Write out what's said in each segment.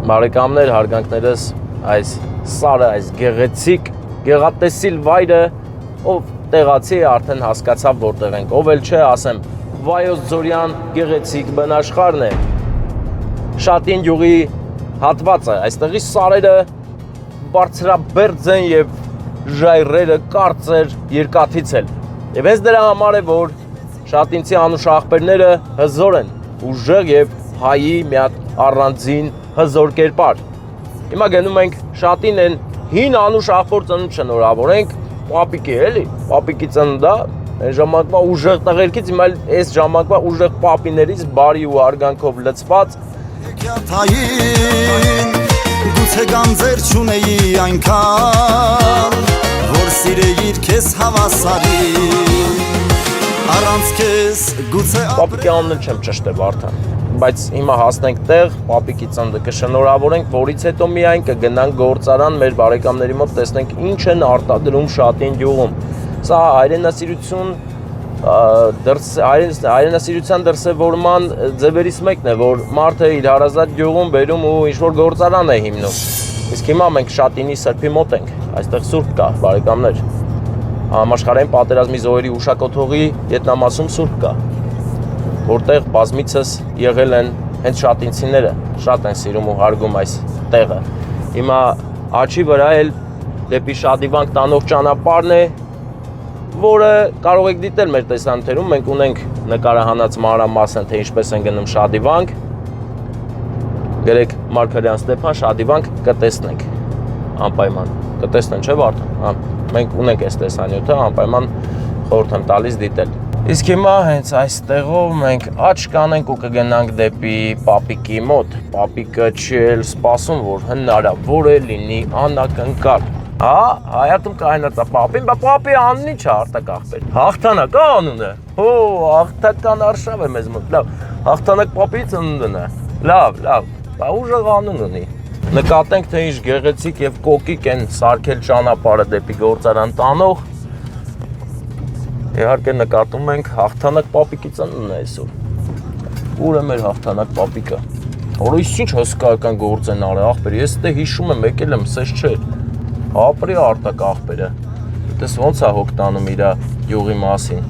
Բարեկամներ, հարգանքներս այս սարը, այս գեղեցիկ, գեղատեսիլ վայրը, ով տեղացի է արդեն հասկացավ որտեղ ենք, ով էլ չէ, ասեմ, Վայոց Ձորյան գեղեցիկ բնաշխարհն է, Շատին գյուղի հատվածը, այստեղի սարերը բարձրաբերձ են եւ ժայռերը կարծր երկաթից էլ։ Եվ հենց դրա համար է, որ շատինցի անուշ աղբերները հզոր են, ուժեղ եւ հայի մի հատ առանձին հզոր կերպար։ Հիմա գնում ենք Շատին են հին անուշ աղբոր ծնունդ շնորհավորենք, պապիկի էլի, պապիկի ծնունդա, այն ժամանակվա ուժեղ տղերքից, հիմա այս ժամանակվա ուժեղ պապիներից բարի ու արգանքով լցված Գուցե գանձեր չունեի այնքան, որ սիրեիր քեզ հավասարի, առանց քեզ գուցե Պապիկի անունը չեմ ճշտել Վարդան, բայց հիմա հասնենք տեղ, պապիկի ծնունդը կշնորհավորենք, որից հետո միայն կգնանք գործարան մեր բարեկամների մոտ, տեսնենք ինչ են արտադրում Շատին գյուղում։ Սա հայրենասիրություն հայրենասիրության դրսևորման ձևերից մեկն է, որ մարդը իր հարազատ գյուղում բերում ու ինչ-որ գործարան է հիմնում։ Իսկ հիմա մենք Շատինի սրբի մոտ ենք, այստեղ սուրբ կա, բարեկամներ։ Համաշխարհային պատերազմի զոհերի ուշակոթողի ետնամասում սուրբ կա, որտեղ բազմիցս եղել են հենց շատինցիները, շատ են սիրում ու հարգում այս տեղը։ Հիմա աջի վրա էլ դեպի Շադիվանք տանող ճանապարհն է, որը կարող եք դիտել մեր տեսանյութերում, մենք ունենք նկարահանած մանրամասն, թե ինչպես են գնում Շադիվանք, գրեք Մարգարյան Ստեփան Շադիվանք կտեսնենք, անպայման, կտեսնեն, չէ՞ Վարդան, մենք ունենք այս տեսանյութը, անպայման խորհուրդ եմ տալիս դիտել։ Իսկ հիմա հենց այստեղով մենք աճ կանենք ու կգնանք դեպի պապիկի մոտ, պապիկը չի էլ սպասում, որ հնարավոր է լինի անակնկալ։ Հայատում կայնած է պապին, բա պապի անունի չէ Արտակ աղբեր։ Հաղթանակ է անունը։ Հո, հաղթական արշավ է մեզ մոտ։ Լավ, հաղթանակ պապի ծնունդն է։ Լավ, բա ուժեղ անուն ունի։ Նկատենք, թե ինչ գեղեցիկ եւ կոկիկ են սարքել ճանապարհը դեպի գործարան տանող։ Իհարկե նկատում ենք հաղթանակ պապիկի ծնունդն է այսօր։ Ուր է մեր հաղթանակ պապիկը։ Որոշ ինչ հսկայական գործ են արել աղբեր։ Ես դե հիշում եմ, եկել եմ, սես չէ։ Ապրի Արտակ աղբերը, դες ոնց է հոգ տանում իր յուղի մասին։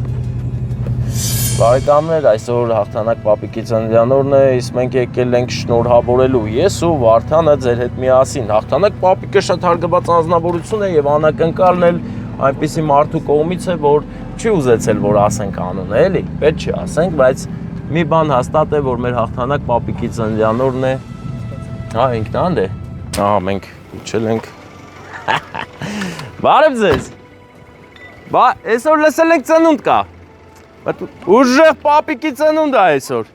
Բարեկամներ, այսօր հաղթանակ պապիկի ծննդյան օրն է, իսկ մենք եկել ենք շնորհավորելու ես ու Վարդանը ձեր հետ միասին։ Հաղթանակ պապիկը շատ հարգված անձնավորություն է եւ անակնկալն էլ այնպիսի մարդու կողմից է, որ չի ուզեցել, որ ասենք անունը, էլի, պետք չի ասենք, բայց մի բան հաստատ է, որ մեր հաղթանակ պապիկի ծննդյան օրն է։ Ինքնանդ է։ Մենք իջել ենք։ Բարև ձեզ։ Բա այսօր լսել ենք ծնունդ կա։ Ուժեղ պապիկի ծնունդ է այսօր։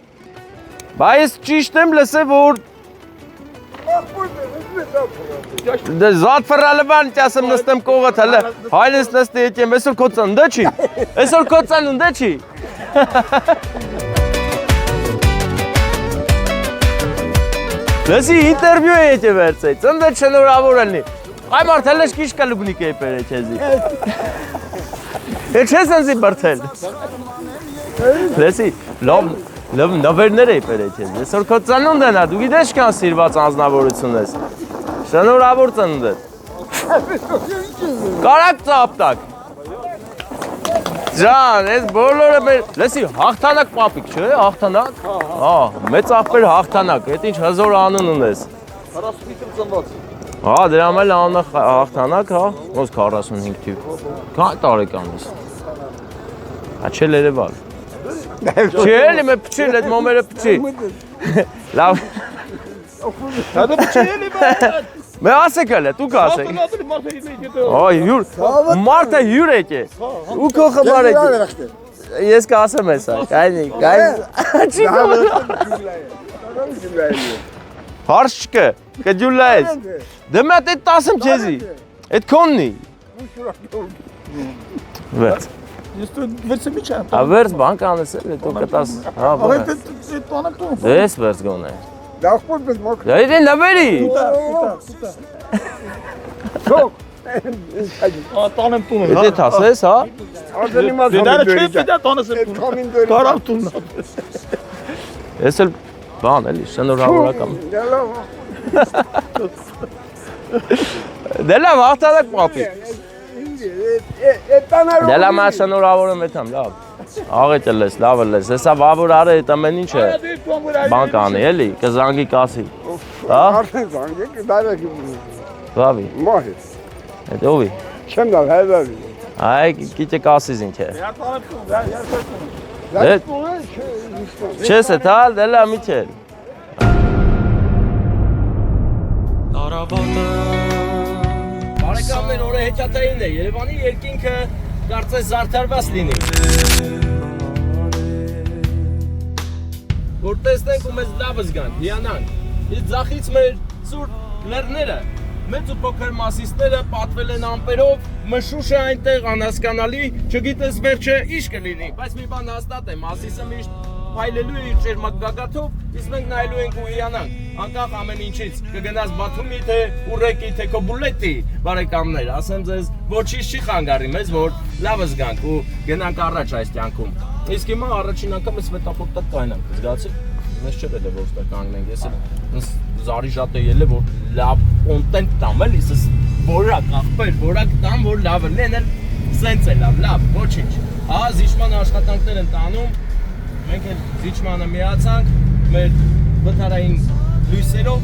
Բա ես ճիշտ եմ լսել, որ Դե զատ ֆրալվան ճասեմ նստեմ կողոտ հələ հայրս նստի եկեմ այսօր քո ծնունդը չի։ Այսօր քո ծնունդը չի։ Լսի ինտերվյու է եկե վերցեի, ծննդը շնորհավոր լինի։ Այ մարդ հələ շիշկա լուգնիկ է պերը քեզի։ Է չես անցի բրթել։ Լսի, լավ նվերներ է պերը քեզ։ Այսօր քո ծնունդն է, դու գիտես քան սիրված անձնավորություն ես։ Շնորհավոր ծնունդ է։ Կարակ ծապտակ։ Ջան, այս բոլորը մեր, լսի, հաղթանակ պապիկ, չէ՞, հաղթանակ։ Մեծ աղբեր հաղթանակ, այդ ինչ հզոր անուն ունես։ 45 ծնված։ Դրա մել անունը հաղթանակ, ոնց 45 թիվ։ Քանի տարեկան ես։ Չել երևալ։ Չի էլի, մե փչիլ, այդ մոմերը փչի։ Լավ։ Հադը փչի էլի բան։ Մե ասեք էլի, դու կասեք։ Հյուր, մարդը հյուր եկե։ Ու քո խմար եկե։ Ես կասեմ էսա, կայնի, չի Հարց չկը, կջուլա ես։ Դե մե այդ տասեմ քեզի։ Այդ քոննի։ Վերց։ Ես դու վերցի մի չեմ։ Վերց բանկ անես էլ, դու կտաս։ Այդ տանակ դու։ Դες վերց գոնե։ Դախպոր պես մոք։ Դե նվերի։ Թող։ Տանեմ տունը։ Դե թասես, հա։ Արձանի մաս։ Դա չէ, դա տանես տուն։ Կարամ տունն։ Ես էլ բան էլի, շնորհավորական։ Դե լավ, հաղթարակ պապի։ Դե լավ, մա շնորհավորում եմ, լավ։ Աղետ լես, լավ լես, հեսա վավոր արը այդ ամեն ինչ է։ Բան կանի, էլի, կզանգի կասի։ Հա։ Արդեն զանգի, դարակի։ Բավի։ Մահի։ Այդ ովի։ Չեմ դալ, հայդարի։ Այ քիչ կասից ինչ է։ Չես է տալ, դե լավ մի չէ։ Բարեկամներ, օրը հեքիաթային է, Երևանի երկինքը կարծես զարդարված լինի։ Որ տեսնենք ու մեզ լավ զգանք, հիանանք։ Իսկ ձախից մեր սուրբ լեռները, մեծ ու փոքր մասիստները պատվել են ամպերով, մշուշ է այնտեղ անհասկանալի, չգիտես վերջը ինչ կլինի, բայց մի բան հաստատ է, մասիսը միշտ փայլելու է իր ջերմագագաթով, իսկ մենք նայելու ենք ու հիանանք, անկախ ամեն ինչից, կգնաս Բաթումի թե Ուռեկի թե Կոբուլետի, բարեկամներ, ասեմ ձեզ, ոչինչ չի խանգարի մեզ, որ լավ զգանք ու գնանք առաջ այս կյանքում։ Իսկ հիմա առաջին անգամ ես վետապորտակ կայնանք, զգացիք, մեզ չէր էլ որ ստա կանգնենք, ես էլ զարի ժատ է ելը, որ լավ կոնտենտ տամ էլ, իսս որակ աղբեր, որակ տամ, որ լավ լեն էլ սենց է լավ, ոչինչ, հա զիջման աշխատանքներ են տանում, մենք էլ զիջմանը միացանք, մեր վթարային լույսերով,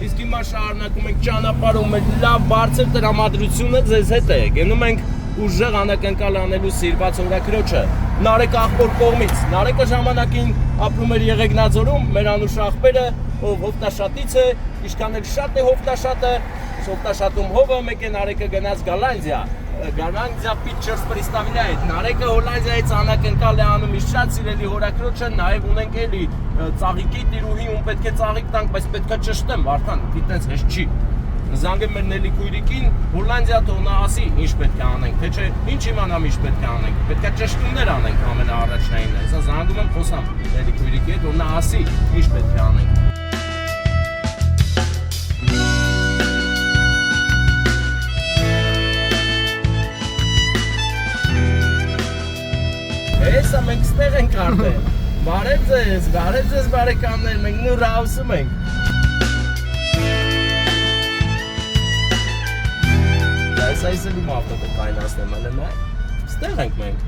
իսկ հիմա շարունակում ենք ճանապարհում մեր լավ բարձր տրամադրությունը ձեզ հետ է, գնում ենք ուժեղ անակնկալ անելու սիրված օրաքրոջը, Նարեկ աղբոր կողմից, Նարեկը ժամանակին ապրում էր Եղեգնաձորում, մեր անուշ աղբերը, ով հովտաշատից է, ինչքան էլ շատ է հովտաշատը, հովտաշատում հովը, մեկ է Նարեկը գնաց Գալանդիա Pictures պրիստավիլիայից, Նարեկը Հոլանդիայից անակնկալ է անում իր շատ սիրելի հորաքրոջը, նաև ունենք էլի ծաղիկի տիրուհի, ում պետք է ծաղիկ տանք, բայց պետք է ճշտեմ, Վարդան, դիտենց հեշտ չի։ Զանգեմ մեր Նելի քույրիկին, Հոլանդիա թող նա ասի ինչ պետք է անենք, թե չէ ինչ իմանամ ինչ պետք է անենք, պետք է ճշտումներ անենք ամենաառաջնայինը, հեսա զանգում եմ խոսամ Նելի քույրիկի հետ, որ նա ասի ինչ պետք է անենք։ Հեսա մենք ստեղ ենք արդեն, բարև ձեզ բարեկամներ, մենք նուր հավսում ենք։ Այս էլ իմ ավտոտը կայնացնեմ հələ նայ, ստեղ ենք մենք։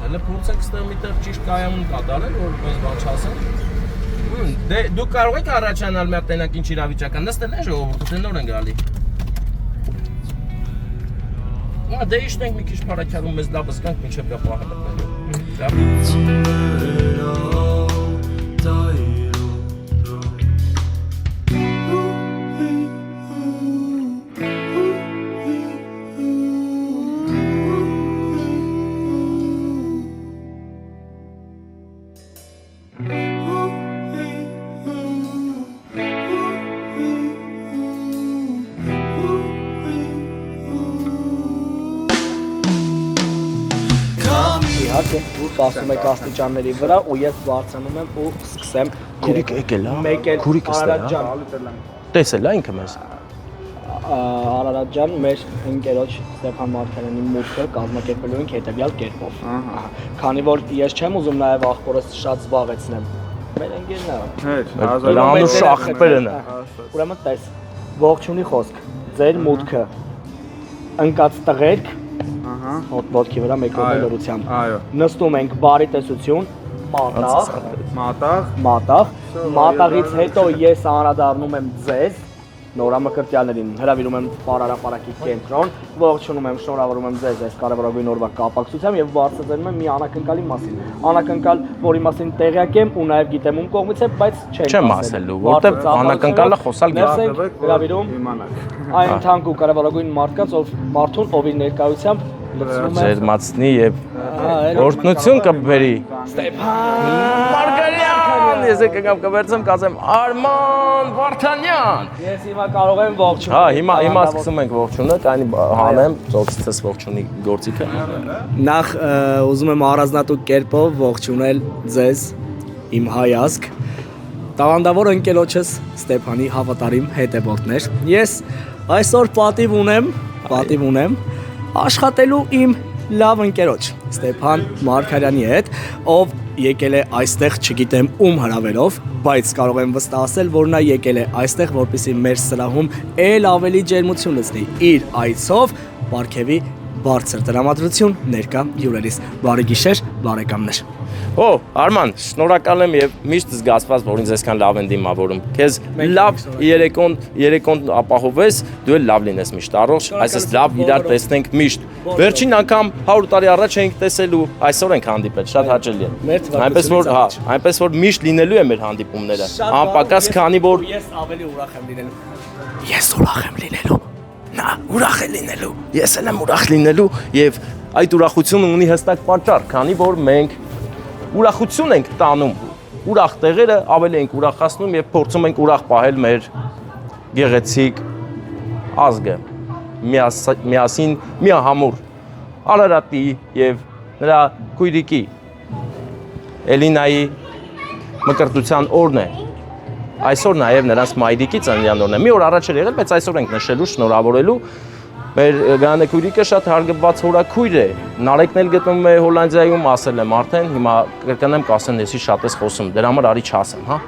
Հələ փորձենք ստեղ միտեղ ճիշտ կայանում կատարել, որ մեզ բան չասեն։ Դե դուք կարող եք առաջանալ մի հատ տենակ ինչ իրավիճական, նստել են ժողովուրդը, թե նոր են գալի։ Դե իշտենք մի քիչ փարաքյալում մեզ լավ զգանք, մինչև գա պահը մտնելու։ Սպասում եք աստիճանների վրա ու ես բարձանում եմ ու սկսեմ Քուրիկ եկել, հա։ Քուրիկը ստեղ, հա։ Տեսել, հա ինքը մեզ։ Արարատ ջան, մեր ընկերոջ Ստեփան Մարգարյանի մուտքը կազմակերպելու ենք հետևյալ կերպով։ Քանի որ ես չեմ ուզում նաև աղբորս շատ զբաղեցնեմ։ Մեր ընկերն է։ Անուշ աղբերն է։ Ուրեմն տես, ողջունի խոսք, ձեր մուտքը ընկած տղերք ոտքի վրա մեկ օր լրությամբ։ Նստում ենք բարի տեսություն, մատաղից հետո ես անդրադառնում եմ ձեզ նորամկրտյալներին, հրավիրում եմ Պարարապարակի կենտրոն, ողջունում եմ, շնորհավորում եմ ձեզ այս կարևորագույն օրվա կապակցությամբ եւ բարձրացնում եմ մի անակնկալի մասին։ Անակնկալ, որի մասին տեղյակ եմ ու նաեւ գիտեմ ում կողմից է, բայց չեմ ասելու, որտեղ անակնկալը խոսալ գիտեմ։ Հրավիրում այն թանկ ու կարևորագույն մարդկանց, ով մարդուն ով իր ներկայությամբ Ձերմացնի եւ օրհնություն կբերի Ստեփան Մարգարյան, ես եկամ կվերցեմ, կասեմ Արման Վարդանյան։ Ես հիմա կարող եմ ողջունել։ Հա, հիմա սկսում ենք ողջունել, կանի հանեմ, ծոցից ողջունի գործիքը։ Նախ ուզում եմ առանձնատու կերպով ողջունել ձեզ, իմ հայազգ, տաղանդավոր ընկերոջս Ստեփանի հավատարիմ հետևորդներ։ Ես այսօր պատիվ ունեմ աշխատելու իմ լավ ընկերոջ Ստեփան Մարգարյանի հետ, ով եկել է այստեղ չգիտեմ ում հրավերով, բայց կարող եմ վստահ ասել, որ նա եկել է այստեղ, որպեսզի մեր սրահում ել ավելի ջերմություն լցնի իր այցով Պարքևի բարձր տրամադրություն ներկա հյուրերից։ Բարի գիշեր, բարեկամներ։ Օ, Արման, շնորհակալ եմ եւ միշտ զգացված, որ ինձ այսքան լավ են դիմավորում։ Քեզ լավ երեկոն ապահովես, դու էլ լավ լինես միշտ առողջ, այսպես լավ իրար տեսնենք միշտ։ Վերջին անգամ 100 տարի առաջ էինք տեսելու, այսօր ենք հանդիպել, շատ հաճելի է։ Այնպես որ միշտ լինելու է մեր հանդիպումները։ Անպակաս, քանի որ ես ավելի ուրախ եմ լինելու։ Ես ուրախ եմ լինելու։ Նա ուրախ է լինելու։ Ես էլ եմ ուրախ լինելու եւ այդ ուրախությունը ունի հստակ պատճառ, քանի որ մենք ուրախություն ենք տանում, ուրախ տեղերը ավելի ենք ուրախացնում եւ փորձում ենք ուրախ պահել մեր գեղեցիկ ազգը, միասին միահամուռ Արարատի եւ նրա քույրիկի Էլինայի մկրտության օրն է։ Այսօր նաեւ նրանց մայրիկի ծննդյան օրն է։ Մի օր առաջ էր եղել, բայց այսօր ենք նշելու, շնորհավորելու մեր Գայանե քույրիկը շատ հարգված հորաքույր է։ Նարեկն էլ գտնվում է Հոլանդիայում, ասել եմ արդեն, հիմա կրկնեմ, կասեն, եսի շատ ես խոսում, դրա համար արի չասեմ, հա։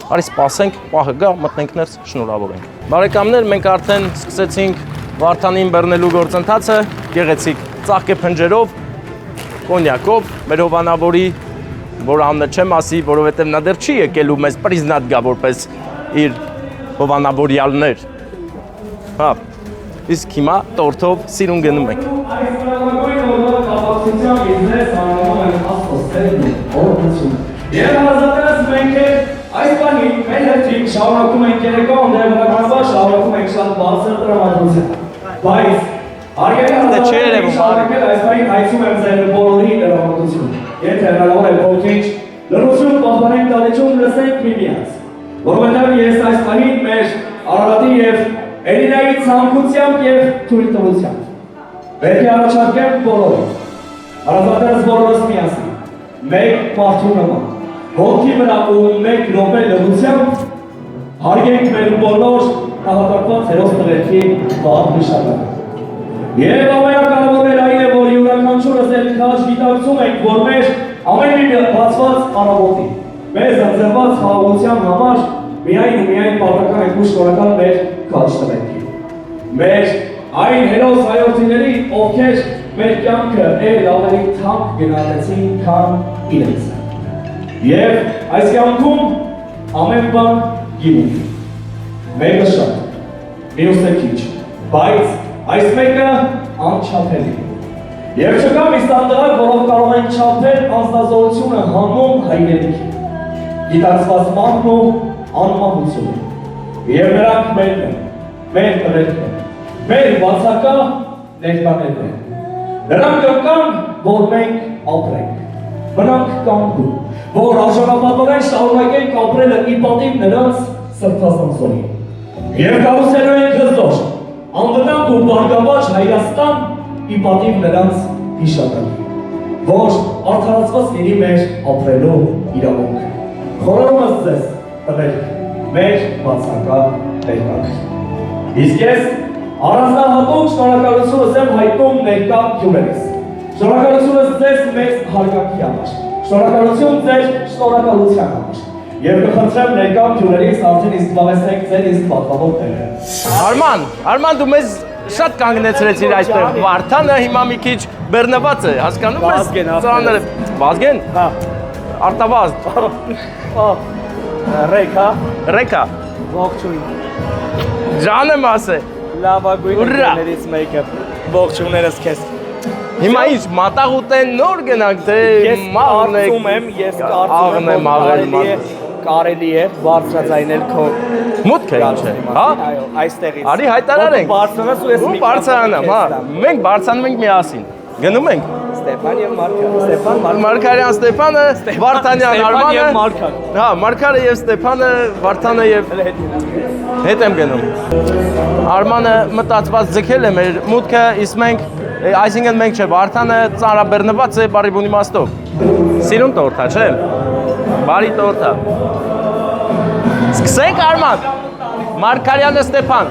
Արի սպասենք, պահը գա, մտնենք ներս, շնորհավորենք։ Բարեկամներ, մենք արդեն սկսեցինք Վարդանին բռնելու գործընթացը, գեղեցիկ ծաղկե փնջերով, կոնյակով, մեր հովանավորի, որ անունը չեմ ասի, որովհետև նա դեռ չի եկել ու մեզ պրիզնատ գա որպես իր հովանավորյալներ։ Հա, իսկ հիմա տորթով սիրուն գնում ենք։ Եվ հազատես մենք այս բանի մեր հետին շարունակում ենք երեկոն դեպականաբար շարունակում ենք շատ բարձր տրամադրությամբ։ Բայց Արգելի շարունակել այս բանի հայցում եմ ձեր բոլորի տրամադրություն։ Եթե հնարավոր է փոքրինչ լրություն պահպանենք դալիճում լսենք միմյանց։ Որովհետև ես այս բանին մեր Արարատի և Էլինայի ցանկությամբ և թույլտվությամբ։ Պետք է առաջարկեմ բոլորին։ Հարազատներս բոլորս միասին։ Մեկ մարդու նման։ Հոգի վրա ու մեկ րոպե լրությամբ հարգենք մեր բոլոր նահատակված հերոս տղերքի վաղ նշանակը։ Եվ ամենակարևորն այն է, որ յուրաքանչյուրս էլ քաջ գիտակցում ենք, որ մեր ամեն մի բացված առավոտի, մեզ ընձեռված խաղաղության համար միայն ու միայն պատրական ենք ու շնորհակալ մեր քաջ տղերքին։ Մեր այն հերոս հայրենիների, ովքեր մեր կյանքը էլ ավելի թանկ գնահատեցին, քան իրենց։ Եվ այս կյանքում ամեն բան գինում է։ Մեկը շատ, մյուսը քիչ, բայց այս մեկը անչափելի։ Եվ չկա մի ստանդարտ, որով կարող են չափել անձնազոհությունը հանուն հայրենիքի, գիտակցված մահն ու անմահությունը։ Եվ նրանք մերն են, մեր տղերքն են, մեր բացակա ներկաներն են։ Նրանք կան, որ մենք ապրենք, մնանք կանգուն, որ արժանապատորեն շարունակենք ապրելը ի պատիվ նրանց սրբազանցորի։ Եվ կառուցելու ենք հզոր, անվտանգ ու բարգավաճ Հայաստան ի պատիվ նրանց հիշատակի, որ արդարացված լինի մեր ապրելու իրավունքը։ Խորհուրդ եմ ձեզ, տղերք, մեր բացակա ներկաներ։ Իսկ ես առանձնահատուկ շնորհակալությունս եմ հայտնում ներկա հյուրերիս։ Շնորհակալությունս ձեզ մեծ հարգանքի համար։ Շնորհակալություն ձեր շնորհակալության համար։ Եվ կխնդրեմ ներկա հյուրերից արդեն իսկ զբաղեցնեք ձեր իսկ պատվավոր տեղը։ Արման, դու մեզ շատ կանգնեցրեցիր այստեղ։ Վարդանը հիմա մի քիչ բեռնված է, հասկանում ես։ Ծանրը Վազգեն։ Հա։ Արտավազդ։ Ռեկա։ Ողջույն։ Ջան եմ ասե։ Լավագույն ընկերներից մեկը։ Ողջույններս քեզ։ Հիմա ինչ մատաղ ուտեն նոր գնանք թե կարծում եմ, ես կարծում եմ, կարելի է բարձրաձայնել քո մուտքը ինչ է, հա? Այո, այստեղից։ Արի հայտարարենք։ Բարձրանաս ու ես մի բարձրանամ, հա։ Մենք բարձրանում ենք միասին։ Գնում ենք։ Ստեփան եւ Մարգարյան։ Ստեփան Մարգարյան Ստեփանը, Վարդանյան Արմանը։ Մարգար։ Հա, Մարգարը եւ Ստեփանը, Վարդանը եւ հետ եմ գնում։ Արմանը մտածված ձգել է մեր մուտքը, իսկ մենք, այսինքն մենք չէ, Վարդանը ծանրաբեռնված է բարի իմաստով։ Սիրուն տորթ է, չէ՞։ Բարի տորթ է։ Սկսենք Արման։ Մարգարյանը Ստեփան։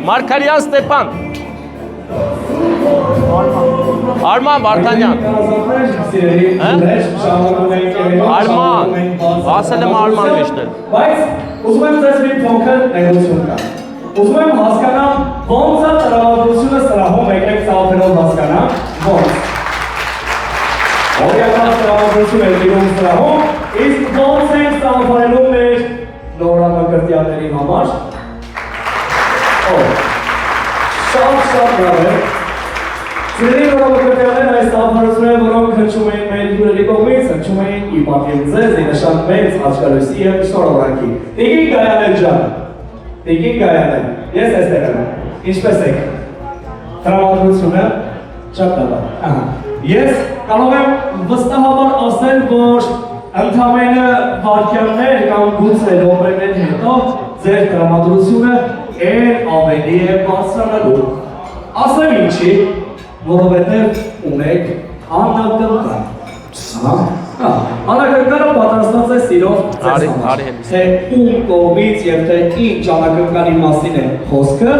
Մարգարյան Ստեփան։ Արման Վարդանյան։ Արման, ասել եմ Արման միշտ էլ։ Բայց ուզում եմ ձեզ մի փոքր ներողություն տալ։ Ուզում եմ հասկանամ ոնց է տրամադրությունը սրահում եկեք ծափերով հասկանամ ոնց։ Օրինակալ տրամադրություն է դիրում սրահում, իսկ ոնց ենք ծափարելու մեր նորամակրտյանների համար։ Շատ բրավ է։ Սիրելի նորամակրտյաններ այս ծափարությունը, որոնք հնչում էին մեր հյուրերի կողմից, հնչում էին ի պատիվ ձեզ, նշան մեծ աչքարույսի և շնորհավորանքի։ Տիկին Գայանել ջան, Տիկին Գայանել, ես այստեղ եմ, ինչպես եք։ Տրամադրությունը շատ լավ է։ Ես կարող եմ վստահաբար ասել, որ ընդամենը վայրկյաններ կամ գուցե րոպեներ հետո ձեր տրամադրությունը էլ ավելի է բարձրանալու։ Ասեմ ինչի, որովհետև ունեք անակնկալ։ Անակնկալը պատրաստված է սիրով ձեզ համար, թե ում կողմից և թե ինչ անակնկալի մասին է խոսքը,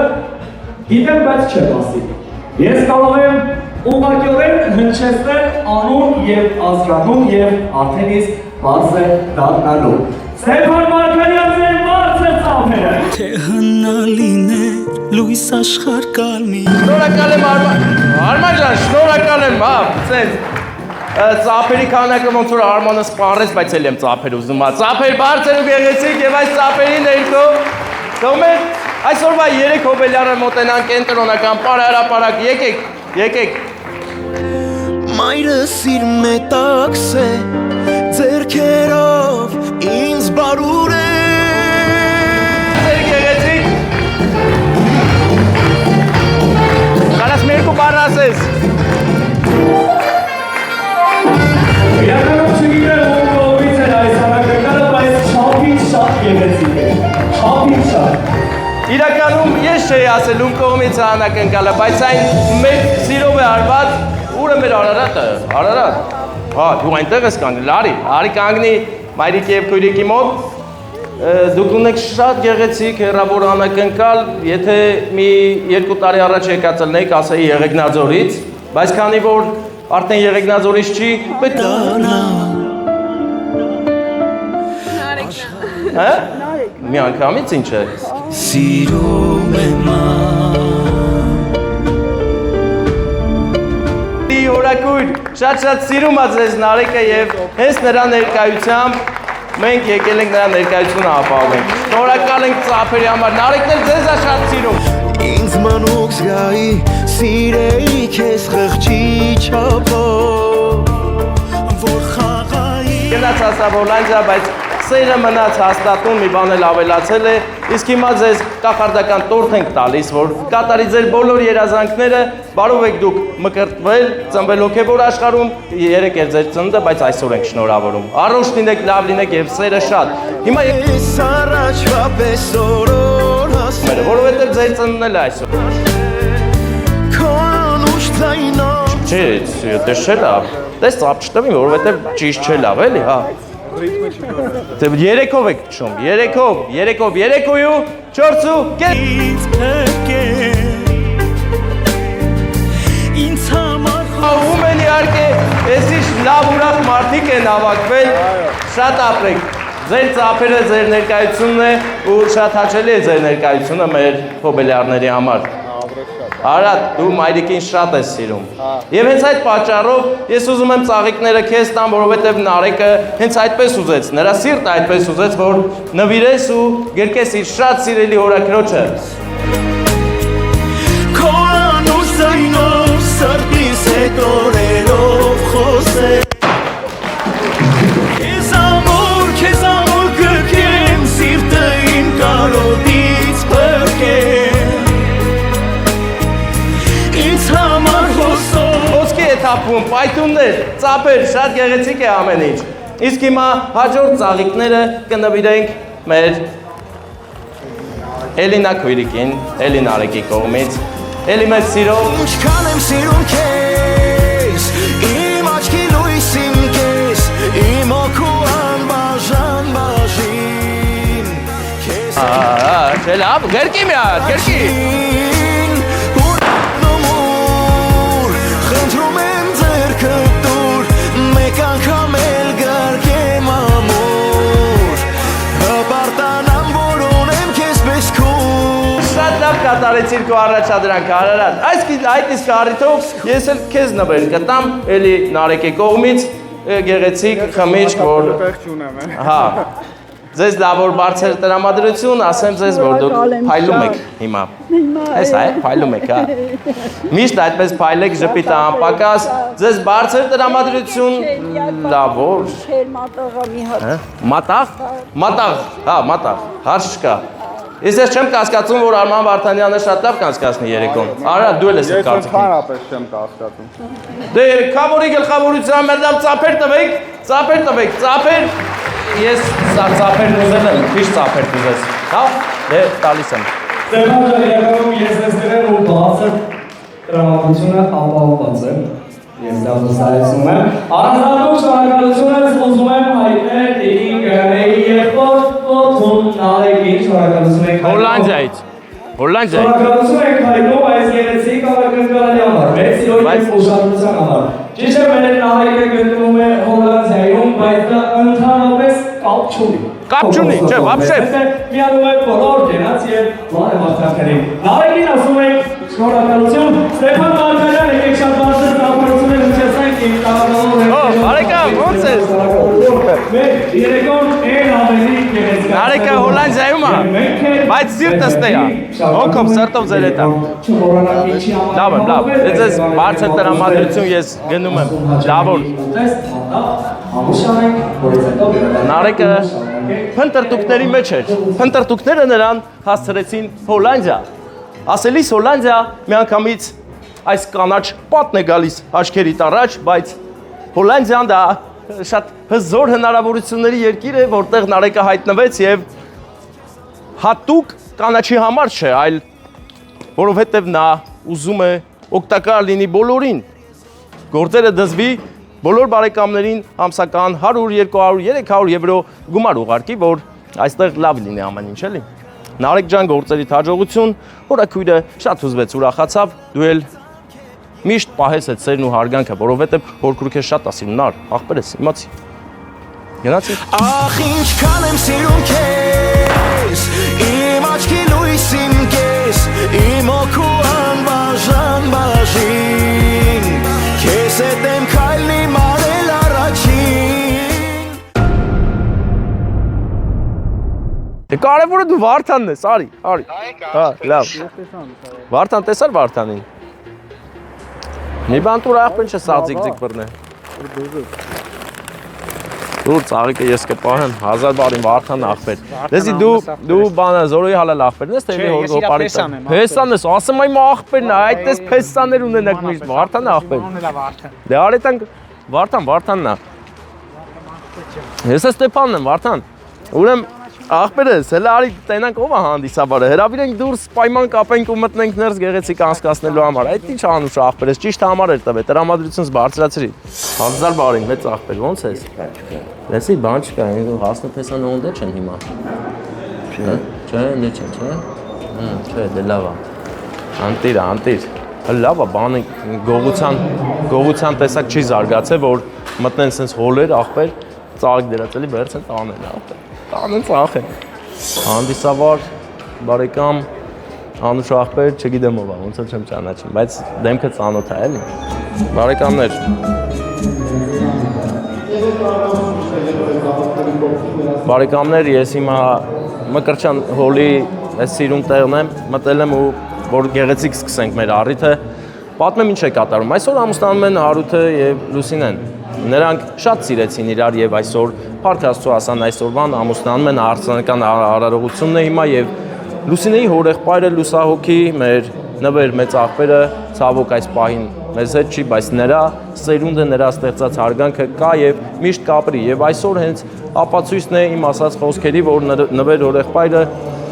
գիտեմ, բայց չեմ ասի։ Ես կարող եմ ուղղակիորեն հնչեցնել անուն և ազգանուն և արդեն իսկ բարձ է դառնալու։ Ստեփան Մարգարյանցի բարձր ծափերը։ Թե հնալին է լույս աշխարհ կալնի։ Շնորհակալ եմ Արման ջան, շնորհակալ եմ, ցենց ծափերի քանակը ոնց որ Արմանը սպառեց, բայց էլ եմ ծափեր ուզում։ Ծափեր բարձր ու գեղեցիկ եւ այս ծափերի ներքո թողում եք այսօրվա 3 հոբելյանը մոտենան կենտրոնական պարահրապարակ, եկեք։ Մայրս իր մետաքս է ձերքերով ինձ բարուր է։ Գեղեցիկ։ Կարաս մի երկու բառ ասես։ Իրականում չգիտեմ ում կողմից էր այս անակնկալը, բայց չափից շատ գեղեցիկ է, չափից շատ։ Իրականում ես չէի ասել ում կողմից է անակնկալը, բայց այն մեր սիրով է արված, ուրը մեր Արարատը, Արարատ։ Դու այնտեղ ես կանգնել, արի կանգնի մայրիկի և քույրիկի մոտ, դուք ունեք շատ գեղեցիկ հեռավոր անակնկալ, եթե մի 2 տարի առաջ եկած ելնեիք, ասեի Եղեգնաձորից, բայց քանի որ արդեն Եղեգնաձորից չի, պետք է մի անգամից ինչ է։ Սիրում եմ Հորակույր, շատ սիրում ձեզ Նարեկը և հենց նրա ներկայությամբ մենք եկել ենք նրա ներկայությունը ապահովենք։ Շնորհակալ ենք ծափերի համար, Նարեկն էլ ձեզ է շատ սիրում։ ինձ մանուկ զգայի սիրեի քեզ խղճի չափով որ խաղայի Գնաց հաստա Հոլանդիա, բայց սերը մնաց հաստատուն, մի բան էլ ավելացել է, իսկ հիմա ձեզ կախարդական տորթ ենք տալիս, որ կատարի ձեր բոլոր երազանքները, բարով եք դուք մկրտվել, ծնվել հոգևոր աշխարհում, 3 էր ձեր ծնունդը, բայց այսօր ենք շնորհավորում։ Առողջ լինեք, լավ լինեք եւ սերը շատ։ Հիմա ես առաջվա պես օրոր հասել որովհետեւ ձեր ծնունդն էլ այսօր։ Քո անուշ ձայնով Չէ, դե չէ լավ։ Դες ծափ չտվի, որովհետեւ ճիշտ չէ լավ, էլի, հա։ Դե 3-ով եք ճշում, 3-ով, 4-ու, ինձ փրկե ինձ համար ում են իհարկե, էսի լավ ուրախ մարդիկ են հավաքվել, շատ ապրեք, ձեր ծափերը, ձեր ներկայությունն է ու շատ հաճելի է ձեր ներկայությունը մեր հոբելյարների համար։ Արադ, դու մայրիկին շատ ես սիրում։ Եվ հենց այդ պատճառով ես ուզում եմ ծաղիկները քեզ տամ, որովհետև Նարեկը հենց այդպես ուզեց, նրա սիրտը այդպես ուզեց, որ նվիրես ու գրկես իր շատ սիրելի հորաքրոջը։ Քո անուշ ձայնով սրտիս հետ օրերով խոսել Քեզ ամուր գրկեմ սիրտը իմ կարոտից փրկեմ Ինձ համար հոսով Ոսկի է թափում, պայթուններ, ծափեր, շատ գեղեցիկ է ամեն ինչ։ Իսկ հիմա հաջորդ ծաղիկները կնվիրենք մեր Էլինա քույրիկին, Էլի Նարեկի կողմից։ Էլի մեծ սիրով։ Ինչքան եմ սիրում քեզ Իմ աչքի լույսին քեզ Իմ օգու անբաժան բաժին Չէ լավ, գրկի մի հատ, գրկի։ Ուր նոմուր խնդրում եմ արեցիր քո առաջադրանքը, Արարատ։ Այդ իսկ առիթով ես էլ քեզ նվեր կտամ, էլի Նարեկի կողմից գեղեցիկ խմիչք, որ հա, ձեզ լավ որ բարձր տրամադրություն, ասեմ ձեզ, որ դուք փայլում եք հիմա։ Այս այ փայլում եք, հա։ Միշտ այդպես փայլեք ժպիտը անպակաս, ձեզ բարձր տրամադրություն, լավ որ։ Մատաղը մի հատ։ Մատաղ, հա, մատաղ, հարց չկա։ Ես չեմ կասկածում, որ Արման Վարդանյանը շատ լավ կանցկացնի երեկոն։ Արա, դու էլ ես կարծիքին։ Ես ընդհանրապես չեմ կասկածում։ Դե երեքավորի գլխավորության մեր դամ ծափեր տվեք, ծափեր։ Ես ծափեր ուզել եմ, քիչ ծափեր ուզես։ Հա, դե տալիս եմ։ Ստեփան ջան, իրականում ես ես գրել ու բացը տրամադրությունը ապահովված է։ Ես դա վստահեցնում եմ։ Առանձնապես շնորհակալություն եմ ուզում եմ հայտնել Տիկին Գրանեի եւ Օթուն Նարեկին շնորհակալություն եք հայտնում։ Հոլանդիայից։ Շնորհակալություն եք հայտնում այս գեղեցիկ ակնկալի համար, մեծ սիրո ուշադրության համար։ Ճիշտ է, մեր Նարեկը գտնվում է Հոլանդիայում, բայց դա ընդհանրապես կապ չունի։ Կապ չունի, չէ, вообще։ Միանում է բոլոր գենաց եւ բարեմաղթանքներին։ Նարեկին ասում ենք շնորհակալություն։ Ստեփան Վարդանյան, եկեք շատ բարձր ծափարություններ ունեցանք իմ տաղավարով։ Օ, բարեկամ, ո՞նց ես։ Մեր երեկոն էլ ավելի գեղեցիկ։ Նարեկը Հոլանդիայում է, բայց սիրտս տե է։ Հոգով սրտով ձեր հետ է։ Լավ, դες բարձր տրամադրություն ես գնում եմ։ Լավ որ։ Նարեկը փնտրտուքների մեջ էր։ Փնտրտուքները նրան հասցրեցին Հոլանդիա։ Ասելիս Հոլանդիա միանգամից այս կանաչ պատն է գալիս աչքերիդ առաջ, բայց Հոլանդիան դա շատ հզոր հնարավորությունների երկիր է, որտեղ Նարեկը հայտնվեց եւ հատուկ կանաչի համար չէ, այլ որովհետեւ նա ուզում է օգտակար լինի բոլորին։ Գործերը դզվի բոլոր բարեկամներին ամսական 100, 200, 300 եվրո գումար ուղարկի, որ այստեղ լավ լինի ամեն ինչ, էլի։ Նարեկ ջան, գործերի հաջողություն, հորաքույրը շատ հուզվեց, ուրախացավ, դու էլ միշտ պահես այդ սերն ու հարգանքը, որովհետև հորքրուք ես շատ ասինում, նար, աղբեր ես, իմացի։ Գնացի։ Ախ ինչքան եմ սիրում քեզ, իմ աչքի լույսին կես, իմ օգու անբաժան բաժին, քեզ հետ եմ քայլի մարել առաջին։ Դե կարևորը դու Վարդանն ես, արի։ Հա, լավ։ Վարդան տեսար Վարդանին։ Մի բան տուր աղբեն չէ սածիկ բռնե։ Դու ծաղիկը ես կպահեմ 1000 բարին Վարդան աղբեր։ Դեսի դու բանը զորոյի հալալ աղբերն ես, թե էլի հորգոպարի տակ։ Փեսան ես, ասեմ այ աղբերն է, այդպես փեսաններ ունենակ միշտ Վարդան աղբեր։ Դե արետանք Վարդանն է։ Ես Ստեփանն եմ, Վարդան։ Ուրեմն աղբերս, հələ արի տենանք ով է հանդիսաբարը, հրավիրենք դուրս պայման կապենք ու մտնենք ներս գեղեցիկ անցկացնելու համար, այդ ինչ անուշ աղբերս, ճիշտ համար էր տվել, տրամադրությունս բարձրացրի, 1000 բարին, մեծ աղբեր, ոնց ես, լեսի բան չկա, հասնու պեսան ոնդե չեն հիմա, չէ, ընդե չեն, չէ, դե լավ է, անտիր, լավ է, բանը գողության տեսակ չի զարգացել, որ մտնեն սենց հոլեր, աղբեր, ծաղիկ դրած էլի վերցեն տանեն աղբեր։ Տանեն ծախեն։ Հանդիսավար, բարեկամ, անուշ աղբեր, չգիտեմ ով է, ոնց էլ չեմ ճանաչում, բայց դեմքը ծանոթ է, էլի։ Բարեկամներ։ Բարեկամներ, ես հիմա Մկրտչյան հոլի այս սիրուն տեղն եմ, մտել եմ ու որ գեղեցիկ սկսենք մեր առիթը։ Պատմեմ ինչ է կատարում։ Այսօր ամուսնանում են Հարութը եւ Լուսինեն։ Նրանք շատ սիրեցին իրար եւ այսօր Փառք Աստծո ասան այսօրվան ամուսնանում են արցանական արարողությունն է հիմա եւ Լուսինեի հորեղբայրը Լուսահոգի մեր նվեր մեծ աղբերը ցավոք այս պահին մեզ հետ չի, բայց նրա սերունդը նրա ստեղծած հարգանքը կա եւ միշտ կապրի եւ այսօր հենց ապացույցն է իմ ասած խոսքերի, որ նվեր հորեղբայրը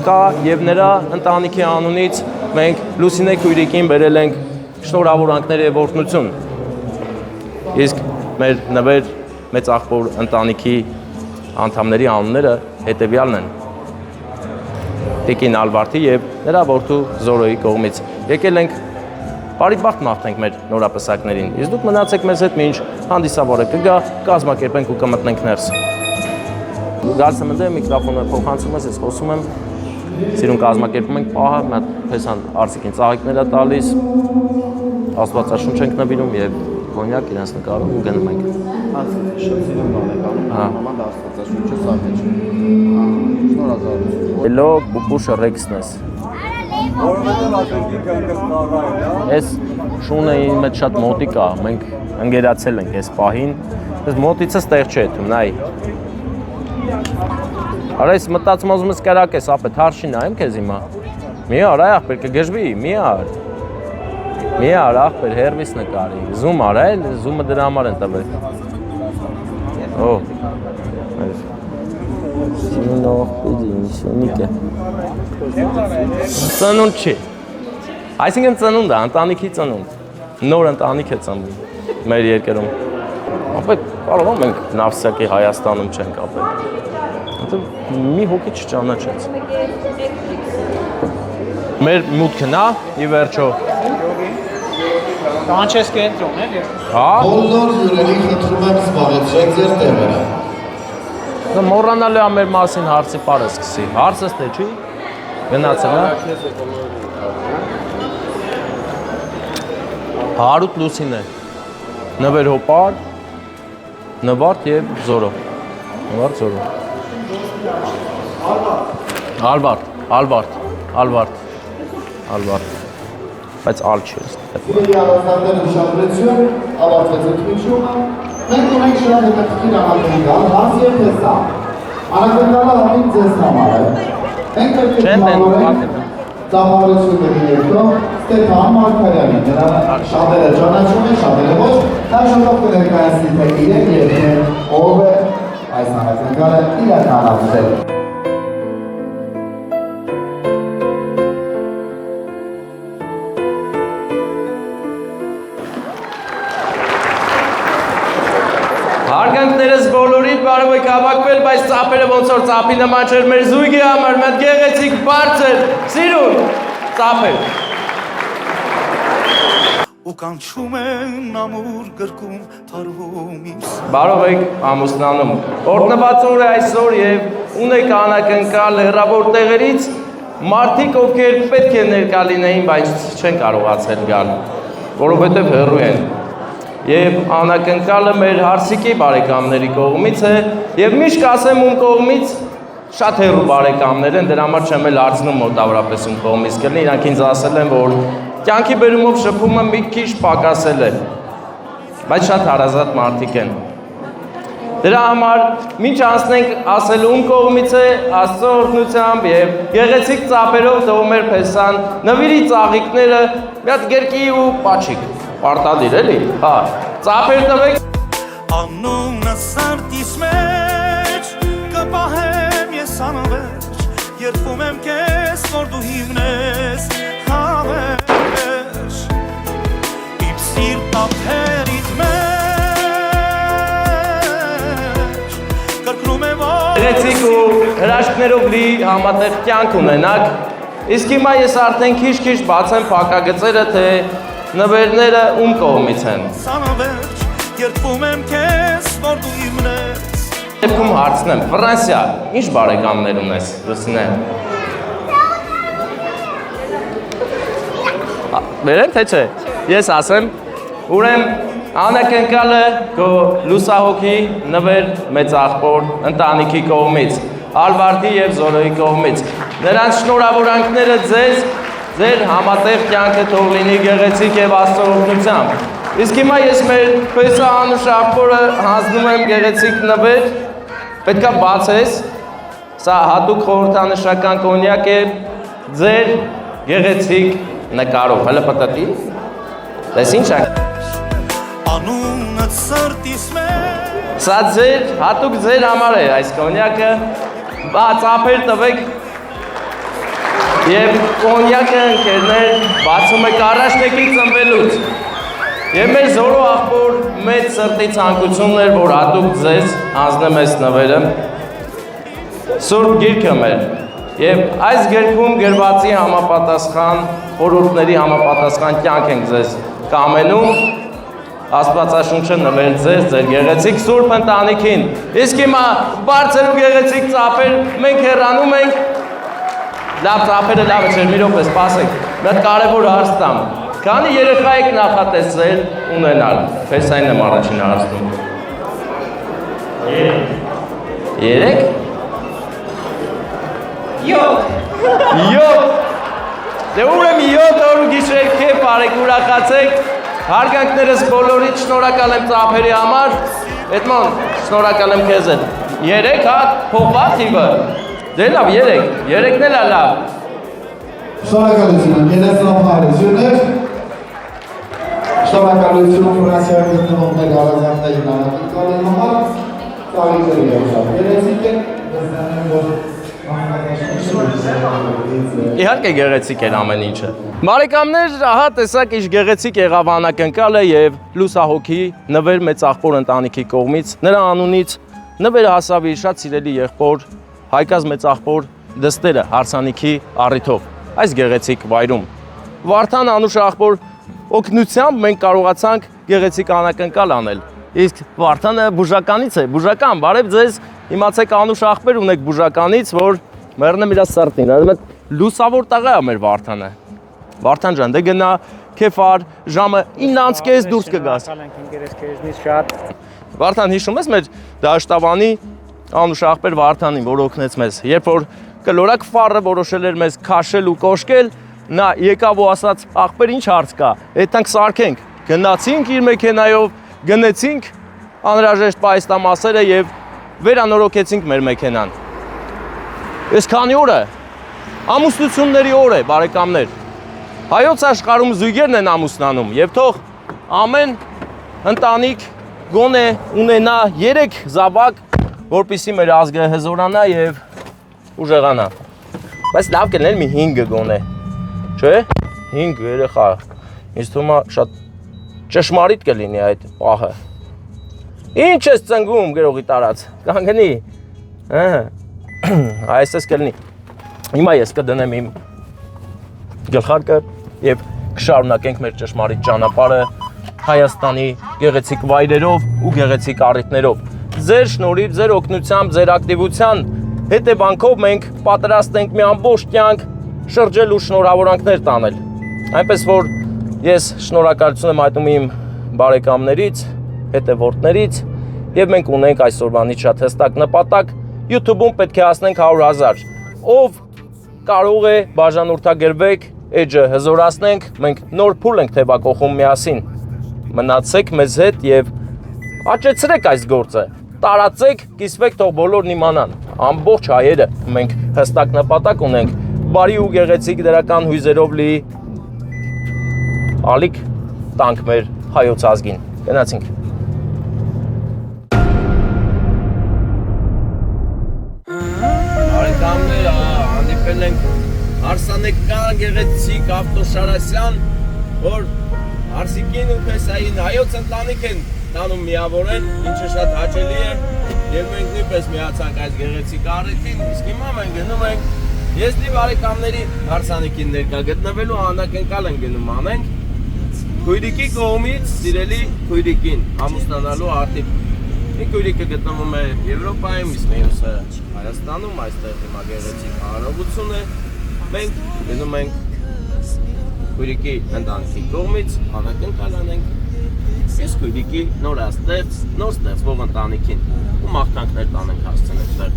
կա եւ նրա ընտանիքի անունից մենք Լուսինե քույրիկին բերել ենք շնորհավորանքներ եւ օրհնություն։ Իսկ մեր նվեր մեծ աղբոր ընտանիքի անդամների անունները հետևյալն են. Տիկին Ալբարտի եւ նրա որդու Զորոյի կողմից։ Եկել ենք բարի բախտ մաղթենք մեր նորապսակներին։ Իսկ դուք մնացեք մեզ հետ, մինչ հանդիսավորը կգա, կազմակերպենք ու կմտնենք ներս։ Գալիս եմ ընդ միկրոֆոնը փոխանցում ես խոսում եմ։ Սիրուն կազմակերպում ենք պահը, մատ փեսան արսիկին ծաղիկներ է տալիս, աստվածաշունչ ենք նվիրում եւ կոնյակ իրենց նկարում ու գնում ենք։ Շատ սիրուն բան եք անում, նման աստվածաշունչը սա մեջ։ Շնորհակալություն։ Hello, Բուբուշը Ռեքսնես։ Այս շունը իմ հետ շատ մոտիկ է, մենք ընկերացել ենք այս պահին, այս մոտիցս տեղ չէ դու, նայ։ Արա ես մտածում ես կարակ ես ապե թարշի նայեմ քեզ հիմա։ Մի արա ախպեր կգժվի, մի ար։ Մի արա ախպեր հերվիս նկարի, զում արա էլ, զումը դրա համար են տվել։ Օ։ Սինո պիդի, շունիկ է։ Ծնունդ չի։ Այսինքն ծնունդ է, ընտանիքի ծնունդ։ Նոր ընտանիք է ծնվում մեր երկրում։ Ապա կարող ենք Նավսակի Հայաստանում չենք ապել։ Մի հոգի չճանաչեց։ Մեր մուտքն է, ի վերջո։ Կանչես կենտրոն էլի։ Հա։ Բոլոր հյուրերի խնդրում եմ զբաղեցրեք ձեր տեղերը։ Մոռանալու է մեր մասին հարցի պարը սկսի։ Հարցս թե չի։ Գնացել է։ Հարութ լուսին է։ Նվեր հոպար, նվարդ և զորո։ Նվարդ զորո։ Ալվարդ։ Բայց ալ չի ես։ Իրերի առանձնատեր ուշադրություն, ավարտվեց ընդմիջումը, մենք ունենք շատ հետաքրքիր անակնկալ, հարց և տեսա։ Անակնկալը հատիկ ձեզ համար է։ Մենք պետք է դիմավորենք ծափարությունների երկրո Ստեփան Մարգարյանին, նրա շատերը ճանաչում են, շատերը ոչ, նա շուտով կներկայացնի թե իրեն և թե ով է այս անակնկալը իրականացրել։ Հարգանքներս բոլորի կարող եք հավաքվել, բայց ծափերը ոնց որ ծափի նման չէր մեր զույգի համար, մեծ գեղեցիկ բարձր, սիրուն ծափեր։ Ու կանչում են ամուր գրկում թարվում իմ Բարով եք ամուսնանում։ Օրհնված օր է այսօր եւ ունեք անակնկալ հեռավոր տեղերից մարդիկ, ովքեր պետք է ներկա լինեին, բայց չեն կարողացել գալ, որովհետեւ հեռու են։ Եվ անակնկալը մեր հարսիկի բարեկամների կողմից է եւ միշտ կասեմ ում կողմից շատ հեռու բարեկամներ են, դրա համար չեմ էլ հարցնում մոտավորապես ում կողմից կլինի, իրանք ինձ ասել են, որ կյանքի բերումով շփումը մի քիչ պակասել է, բայց շատ հարազատ մարդիկ են։ Դրա համար մինչ անցնենք ասելու ում կողմից է, Աստծո օրհնությամբ եւ գեղեցիկ ծափերով թող մեր փեսան նվիրի ծաղիկները, մի հատ գերկի ու պաչիկ, պարտադիր էլի, հա, ծափեր տվեք։ Անունը սրտիս մեջ կպահեմ ես անվերջ երբում եմ քեզ որ դու հիմնես հավերջ իմ սիրտափերիդ մեջ կրկնում եմ Գեղեցիկ ու հրաշքներով լի համատեղ կյանք ունենաք, իսկ հիմա ես արդեն քիչ-քիչ բացեմ փակագծերը, թե նվերները ում կողմից են։ Սանավերջ երբում եմ քեզ որ դու հիմնես Դեպքում հարցնեմ, Ֆրանսիա, ինչ բարեկամներ ունես, լսնեմ։ Բերեմ, թե չէ։ Ես ասեմ, ուրեմ անակնկալը քո լուսահոգի նվեր մեծ աղբոր ընտանիքի կողմից, Ալվարդի եւ Զորոյի կողմից։ Նրանց շնորհավորանքները ձեզ ձեր համատեղ կյանքը թող լինի գեղեցիկ եւ Աստծո օրհնությամբ։ Իսկ հիմա ես մեր փեսա անուշ աղբորը հանձնում եմ գեղեցիկ նվեր, պետքա բացես, սա հատուկ խորհրդանշական կոնյակ է ձեր գեղեցիկ նկարով, հələ պատատի, դες ինչ է։ Անունը սրտիս մեջ Սա ձեր, հատուկ ձեր համար է այս կոնյակը, ծափեր տվեք և կոնյակը ընկերներ բացում եք առաջնեկի ծնվելուց և մեր Զորո աղբոր մեծ սրտի ցանկությունն էր, որ հատուկ ձեզ հանձնեմ այս նվերը Սուրբ գիրքը մեր և այս գրքում գրվածի համապատասխան խորհուրդների համապատասխան կյանք ենք ձեզ կամենում Աստվածաշունչը նվեր ձեզ ձեր գեղեցիկ սուրբ ընտանիքին իսկ հիմա բարձր ու գեղեցիկ ծափեր մենք հեռանում ենք Լավ ծափերը լավը չէր, մի րոպե սպասեք։ Մի հատ կարևոր հարց տամ։ Քանի երեխա եք նախատեսել ունենալ։ Ֆեսային եմ առաջին հարցնում։ 3 7 Դե ուրեմն 7 օր ու գիշեր քեֆ արեք, ուրախացեք։ Հարգանքներս բոլորիդ, շնորհակալ եմ ծափերի համար։ Էդմոն, շնորհակալ եմ քեզ էլ։ 3 հատ փոխված թիվը։ Դե լավ, 3-ն էլ է լավ։ Շնորհակալություն, գերեզնապահարություններ։ Շնորհակալություն Ֆրանսիայի գտնվող մեր հարազատներին անակնկալի համար։ Ծաղիկների շատ գեղեցիկ է, դեսնեմ, որ Իհարկե գեղեցիկ էր ամեն ինչը։ Բարեկամներ, ահա տեսակ ինչ գեղեցիկ եղավ անակնկալը եւ լուսահոգի նվեր մեծ աղբոր ընտանիքի կողմից, նրա անունից նվեր հասավ իր շատ սիրելի եղբոր Հայկազ մեծ աղբոր դստերը հարսանիքի առիթով այս գեղեցիկ վայրում։ Վարդան Անուշ աղբոր օգնությամբ մենք կարողացանք գեղեցիկ անակնկալ անել։ Իսկ Վարդանը բուժականից է, բուժական, բարև ձեզ, իմացեք Անուշ աղբեր ունեք բուժականից, որ մեռնեմ իրա սրտին, ասում եք լուսավոր տղա է մեր Վարդանը։ Վարդան ջան, դե գնա քեֆար, ժամը 9:30 դուրս կգաս։ Վարդան հիշում ես մեր դաշտավանի Անուշ աղբեր Վարդանին, որ օգնեց մեզ, երբ որ կլորակ ֆարը որոշել էր մեզ քաշել ու կոշկել, նա եկավ ու ասաց, աղբեր ինչ հարց կա, այդտենք սարքենք, գնացինք իր մեքենայով, գնեցինք անհրաժեշտ պայստամասերը եւ վերանորոգեցինք մեր մեքենան։ Այս քանի օր է, ամուսնությունների օր է, բարեկամներ։ Հայոց աշխարհում զույգերն են ամուսնանում եւ թող ամեն ընտանիք գոնե ունենա 3 զավակ, որպեսզի մեր ազգը հզորանա եւ ուժեղանա։ Բայց լավ կլիներ մի 5 գոնե, չէ՞։ 5 երեխա։ Ինձ թվում է շատ ճշմարիտ կլինի այդ պահը։ Ինչ ես ծնգում գրողի տարած, կանգնի։ Այսպես կլինի։ Հիմա ես կդնեմ իմ գլխարկը եւ կշարունակենք մեր ճշմարիտ ճանապարհը Հայաստանի գեղեցիկ վայրերով ու գեղեցիկ առիթներով։ Ձեր շնորհիվ, ձեր օգնությամբ, ձեր ակտիվության հետևանքով մենք պատրաստ ենք մի ամբողջ կյանք շրջել ու շնորհավորանքներ տանել։ Այնպես որ ես շնորհակալություն եմ հայտնում իմ բարեկամներից, հետևորդներից եւ մենք ունենք այսօրվանից շատ հստակ նպատակ YouTube-ում պետք է հասնենք 100,000։ Ով կարող է բաժանորդագրվեք, էջը հզորացնենք, մենք նոր փուլ ենք թեվակողում միասին։ Մնացեք մեզ հետ եւ աճեցրեք այս գործը։ Տարածեք, կիսվեք, թող բոլորն իմանան։ Ամբողջ հայերը մենք հստակ նպատակ ունենք բարի ու գեղեցիկ դրական հույզերով լի ալիք տանք մեր հայոց ազգին։ Գնացինք։ Բարեկամներ, հանդիպել ենք հարսանեկան գեղեցիկ Ավտոշարասյան, որ Արսիկին ու Փեսային հայոց ընտանիք են տանում միավորեն, ինչը շատ հաճելի է եւ մենք նույնպես միացանք այս գեղեցիկ առիթին, իսկ հիմա մենք գնում ենք եզդի բարեկամների հարսանեկին ներկա գտնվելու անակնկալ են գնում անենք քույրիկի կողմից սիրելի քույրիկին ամուսնանալու արդիվ։ Մի քույրիկը գտնվում է Եվրոպայում, իսկ մյուսը Հայաստանում, այստեղ հիմա գեղեցիկ հարաբերություն է։ Մենք գնում ենք քույրիկի ընտանիքի կողմից անակնկալ անենք այս քույրիկի նոր ստեղծվող ընտանիքին ու մաղթանքներ տանենք հասցնել տեղ։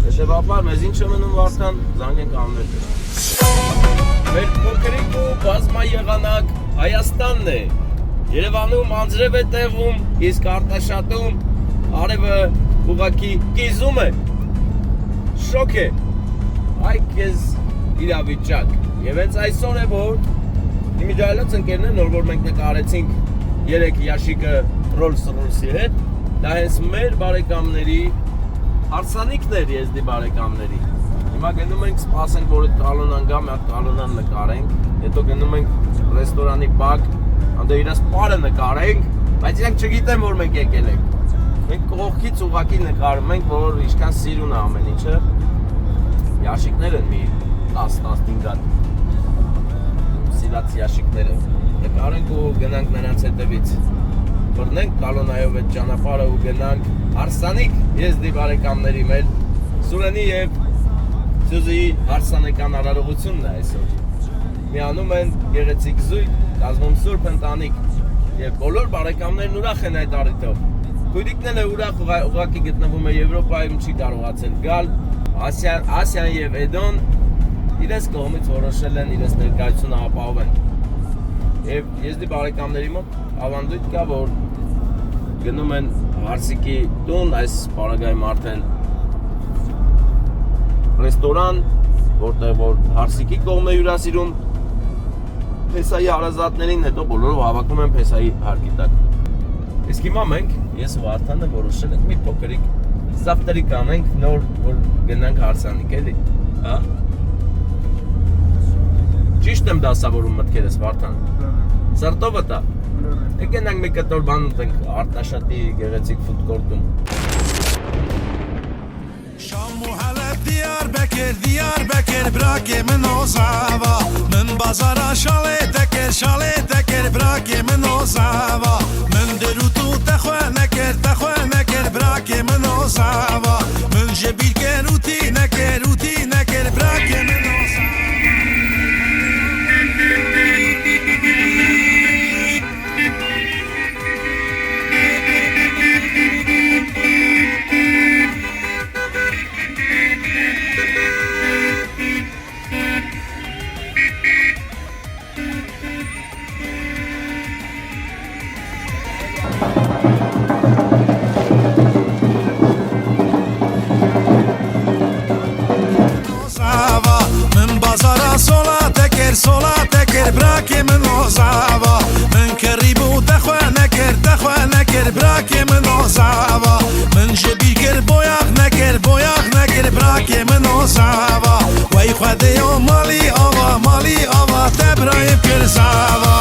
Հետևաբար մեզ ինչ է մնում Վարդան, զանգենք անուններ։ Մեր փոքրիկ ու բազմաեղանակ Հայաստանն է։ Երևանում անձրև է տեղում, իսկ Արտաշատում արևը ուղղակի կիզում է։ Շոկ է։ Այ քեզ իրավիճակ։ Եվ հենց այսօր է որ իմիջայլոց ընկերներն որ մենք նկարեցինք 3 ящիկը Rolls-Royce-ի հետ, դա հենց մեր բարեկամների հարսանիքներ եզդի բարեկամների։ Հիմա գնում ենք սպասենք որ այդ կալոնան գա, մի հատ կալոնան նկարենք, հետո գնում ենք ռեստորանի բակ, անդե իրաց պարը նկարենք, բայց իրանք չգիտեն որ մենք եկել ենք։ Մենք կողքից ուղակի նկարում ենք, որ ինչքան սիրուն է ամեն ինչը։ Ящիկներ են մի 10-15 հատ։ Սիրած ящիկները։ Նկարենք ու գնանք նրանց հետևից։ Բռնենք կալոնայով այդ ճանապարհը ու գնանք Արսանիկ եզդի բարեկամների մեր Սուրենի եւ Սյուզի հարսանեկան արարողությունն է այսօր։ Միանում են գեղեցիկ զույգ, կազմում սուրբ ընտանիք եւ բոլոր բարեկամներն ուրախ են այդ առիթով։ Քույրիկն էլ է ուրախ, ուղղակի գտնվում է Եվրոպայում, չի կարողացել գալ։ Ասիան եւ Էդոն իրենց կողմից որոշել են իրենց ներկայությունը ապահովել։ Եվ եզդի բարեկամների մոտ ավանդույթ կա, որ գնում են Հարսիկի տուն, այս պարագայում արդեն ռեստորան, որտեղ որ Հարսիկի կողմն է հյուրասիրում Փեսայի հարազատներին, հետո բոլորով հավաքում են Փեսայի հարկի տակ։ Իսկ հիմա մենք, ես ու Վարդանը որոշել ենք մի փոքրիկ սավտերի կանենք, նոր որ գնանք հարսանիք, էլի, հա։ Ճիշտ եմ դասավորում մտքերս, Վարդան։ Սրտովը տա։ Եկենք մի կտոր բան ուտենք Արտաշատի գեղեցիկ ֆուդկորտում։ Diyarbakır bırak yemin o zava Min bazara şale teker bırak yemin o zava Min derutu tehve neker bırak yemin o zava Min jebil keruti neker bırak yemin o zava sola teker bırak yemin o zava Min keribu tehve neker bırak yemin o zava Min jebil ker boyak neker bırak yemin o zava Vay khade yo mali ava tebrayim ker zava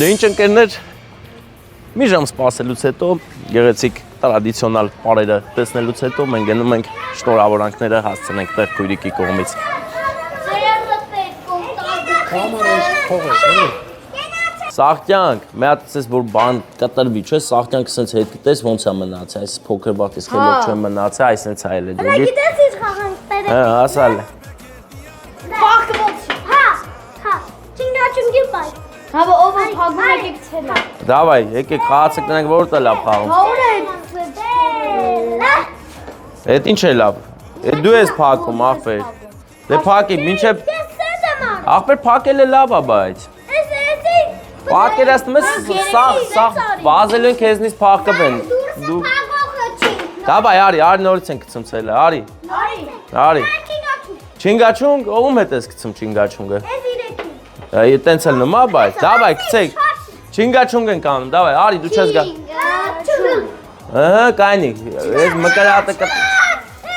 Դե ինչ ընկերներ, մի ժամ սպասելուց հետո, գեղեցիկ տրադիցիոնալ պարերը տեսնելուց հետո մենք գնում ենք շնորհավորանքները հասցնենք տեղ քույրիկի կողմից։ Սաղթյանք, մի հատ ասես որ բան կտրվի, չէ՞, սաղթյանքը սենց հետ գտես ոնց է մնացել, այս փոքր բաթ իսկ հելով չեմ մնացել, այս սենց այլ է դու։ Գիտես ինչ խաղանք տերը։ Հա, ասալ է։ Բախկոց։ Հա, չինգաչունգի բայ։ Հավա ով փագում եք գցել։ Դավայ, եկեք խաղացեք տնենք որտե լավ խաղում։ Հաուր է։ Էդ ինչ է լավ։ Էդ դու ես փակում, ախպեր։ Դե փակի, մինչև ախպեր փակել է լավ է, բայց։ Պատկերացնում ես սաղ վազելու են քեզնից փակկվեն։ Դու Դավայ, արի նորից են գցում ցելը, արի։ Արի։ Չինգաչունգ, ում հետ ես գցում չինգաչունգը։ Ես տենց էլ նոմա, բայց, դավայ, գցեք, չինգաչունգ ենք անում, դավայ, արի, դու չես գա։ Ահա, կայնի, ես մկրատը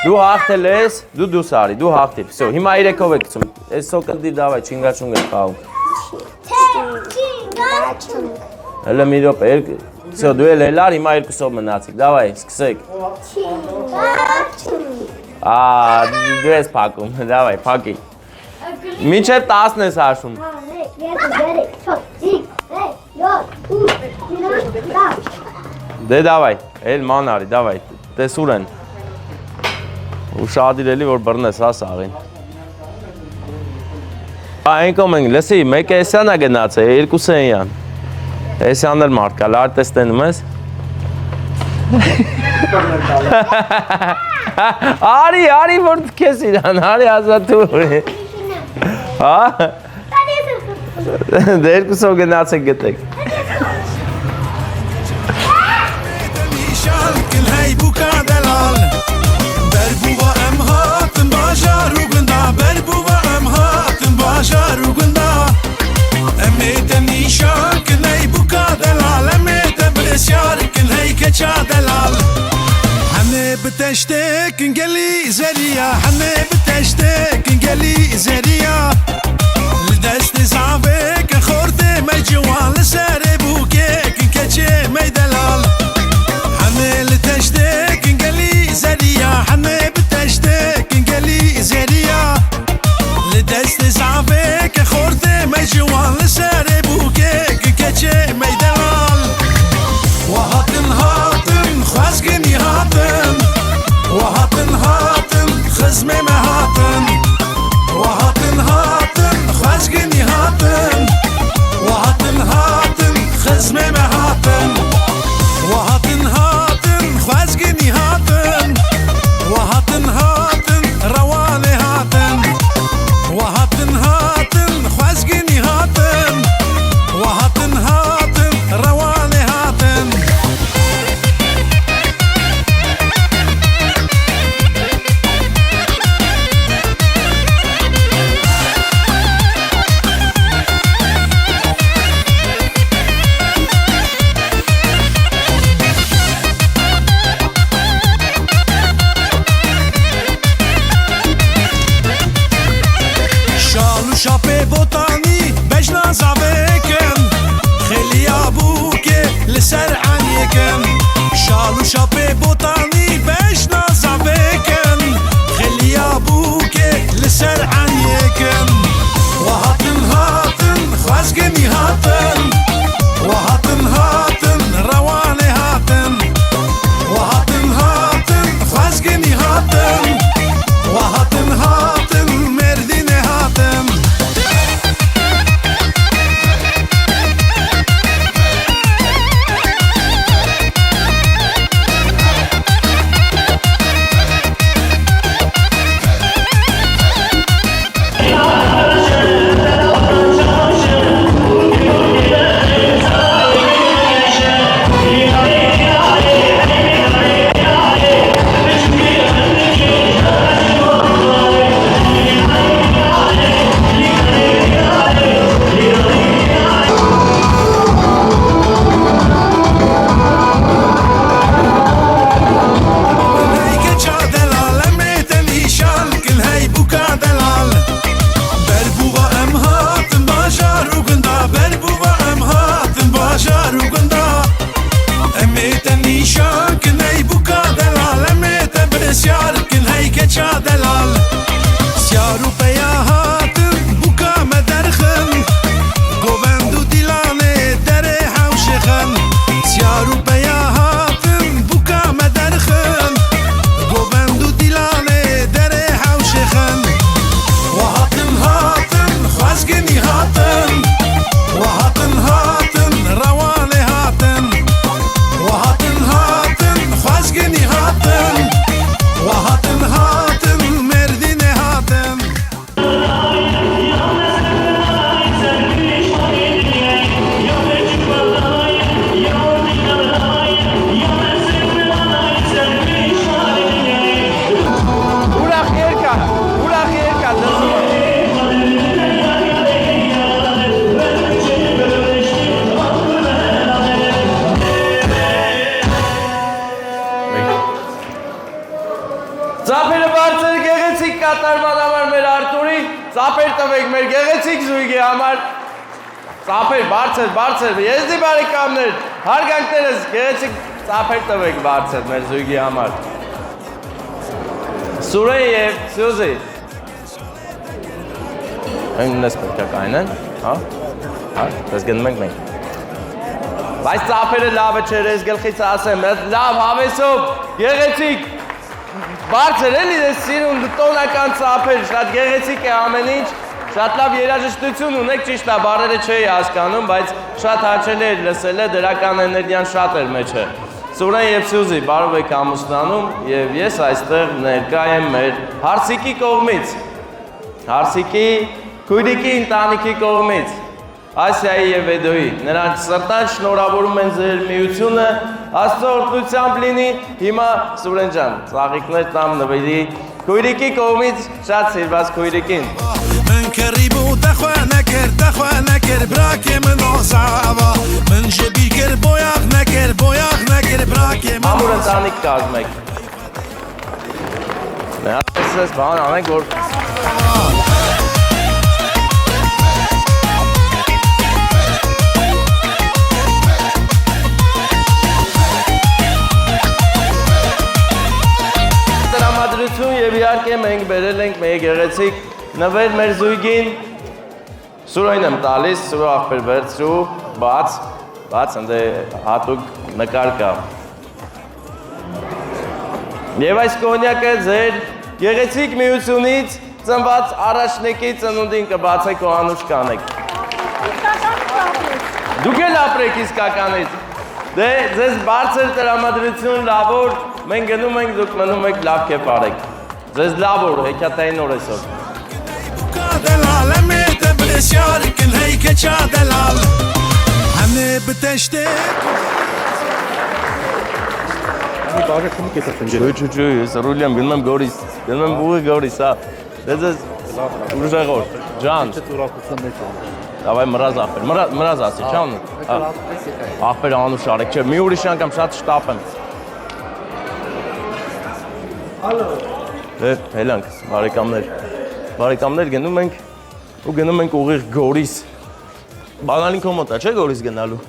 դու հաղթել ես, դու սարի, դու հաղթի, վսյո, հիմա իրեքով է գցում, ես սոկնդի, դավայ, չինգաչունգ ենք խաղում։ Հələ մի րոպե, վսյո, դու էլ հելար, հիմա երկուսով մնացիք, դավայ, սկսեք։ Դու ես փակում, դավայ, փակի։ Մինչև 10 ես հաշվում։ Դե դավայ, էլ ման արի, դավայ, տեսուր են։ Ու շադիր էլի, որ բրնես, հա սաղին։ Այնքոմ ենք, լսի, մեկը էսյան է գնաց է, երկուսը էնյան։ Էսյան էլ մարդ կա, լար տեստենում ես։ Արի, որ քեզ իրան, արի ազատուր։ Հա։ Դե երկուսով գնացեք գտեք։ بتشتاق نقلي زريا حنا بتشتاق نقلي زريا لدست صعبك خورتي ما جوال ساربوكك كتشي ما دلال حنا لتشتاق نقلي زريا حنا بتشتاق نقلي زريا لدست صعبك خورتي ما جوال ساربوكك كتشي ما دلال وهاتن خازقني هاتن وهاتن خزمي ما هاتن وهاتن خازقني هاتن وهاتن خزمي ما هاتن وهاتن خازقني هاتن وهاتن رواني هاتن وهاتن خازقني هاتن وهاتن رواني هاتن شاپه بوتانی بجنا زاویکن خیلی آبوکه لسر عنیکن شالو شاپه بوتانی بجنا زاویکن خیلی آبوکه لسر عنیکن وهاتن خازقني هاتن وهاتن رواني هاتن وهاتن خازقني هاتن وهاتن مرديني هاتن Ծափերը բարձր գեղեցիկ կատարման համար մեր Արտուրի, ծափեր տվեք մեր գեղեցիկ զույգի համար, ծափեր բարձր, եզդի բարեկամներ, հարգանքներս գեղեցիկ ծափեր տվեք բարձր մեր զույգի համար։ Սուրեն և Սյուզի։ Նույնպես պետք է կայնեն, հա։ Հա, դες գնում ենք մենք։ Բայց ծափերը լավը չէր, ես գլխից ասեմ, լավ հավեսով, գեղեցիկ։ Բարձր էլի ես սիրուն տոնական ծափեր, շատ գեղեցիկ է ամեն ինչ, շատ լավ երաժշտություն ունեք, ճիշտ է, բառերը չէի հասկանում, բայց շատ հաճելի էր լսելը, դրական էներգիան շատ էր մեջը։ Սուրեն եւ Սյուզի, բարով եք ամուսնանում եւ ես այստեղ ներկա եմ մեր Հարսիկի կողմից։ Հարսիկի քույրիկի ընտանիքի կողմից։ Ասիայի եւ Վեդոյի։ Նրանք սրտան շնորհավորում են ձեր միությունը, Աստծո օրհնությամբ լինի։ Հիմա Սուրեն ջան, ծաղիկներ տամ նվերի քույրիկի կողմից շատ սիրված քույրիկին։ من كريبو دخوة نكر براكي من عصابة من جبي كر بوياغ نكر براكي من Ամուր ընտանիք կազմեք։ Նրանց ես բան անենք, որ տրամադրություն եւ իհարկե մենք բերել ենք մեր գեղեցիկ նվեր մեր զույգին Սուրոյն եմ տալիս, Սուրո աղբեր վերցրու, բաց, ընդ հատուկ նկար կա։ Եվ այս կոնյակը ձեր գեղեցիկ միությունից ծնված առաջնեկի ծնունդին կբացեք ու անուշ կանեք։ Դուք էլ ապրեք իսկականից։ Դե ձեզ բարձր տրամադրություն լավոր, մենք գնում ենք, դուք մնում եք լավ կեփ արեք։ Ձեզ լավ օր, հեքիաթային օր այսօր։ دلال اميت بالاشيارك الهيكة دلال همي بتشتك Չու, ես ռուլիամ, գնում եմ գորիս, գնում եմ ուղի գորիս, հա, դեզ ես ուժեղոր, ջան, դավայ մրազ ասի, չա ունում, աղբեր անուշ արեք, չէ, մի ուրիշ անգամ շատ շտապ եմ։ Հելանք, բարեկամներ գնում ենք ու գնում ենք ուղիղ գորիս, բանալին քո մոտ է, չէ գորիս գնալու,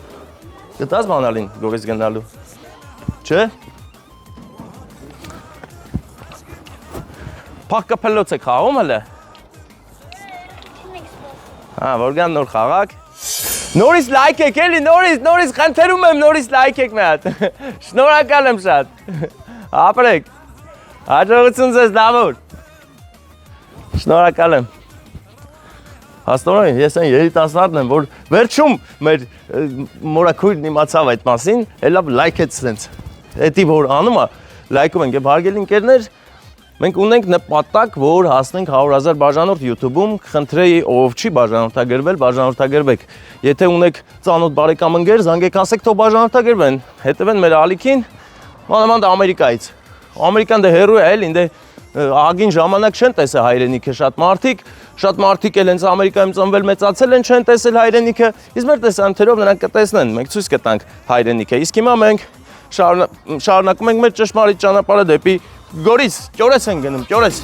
գտաս բանալին գորիս գնալու, չէ։ Փակ կփլոց եք խաղում հլը։ Հա, որ գան նոր խաղակ։ Նորից լայք եք էլի, նորից խնդրում եմ, նորից լայք եք մի հատ։ Շնորհակալ եմ շատ։ Ապրեք։ Հաջողություն ձեզ լավ օր։ Շնորհակալ եմ։ Հաստորեն, ես այն երիտասարդն եմ, որ վերջում մեր մորաքույրն իմացավ այդ մասին, հելա լայքեց սենց։ Էդի որ անում է, լայքում ենք, եւ հարգելի ընկերներ, մենք ունենք նպատակ, որ հասնենք 100,000 բաժանորդ YouTube-ում, խնդրեի ով չի բաժանորդագրվել, բաժանորդագրվեք։ Եթե ունեք ծանոթ բարեկամ ընկեր, զանգեք ասեք, թող բաժանորդագրվեն, հետևեն մեր ալիքին, մանավանդ Ամերիկայից։ Ամերիկան դե հերու է, էլի, դե ագին ժամանակ չեն տեսել հայրենիքը շատ մարդիկ էլ հենց Ամերիկայում ծնվել մեծացել են, չեն տեսել հայրենիքը, իսկ մեր տեսանյութերով նրանք կտեսնեն, մենք ցույց կտանք հայրենիքը։ Իսկ հիմա մենք շարունակում ենք մեր ճշմարիտ ճանապարհը դեպի Գորիս, Կյորես են գնում, Կյորես։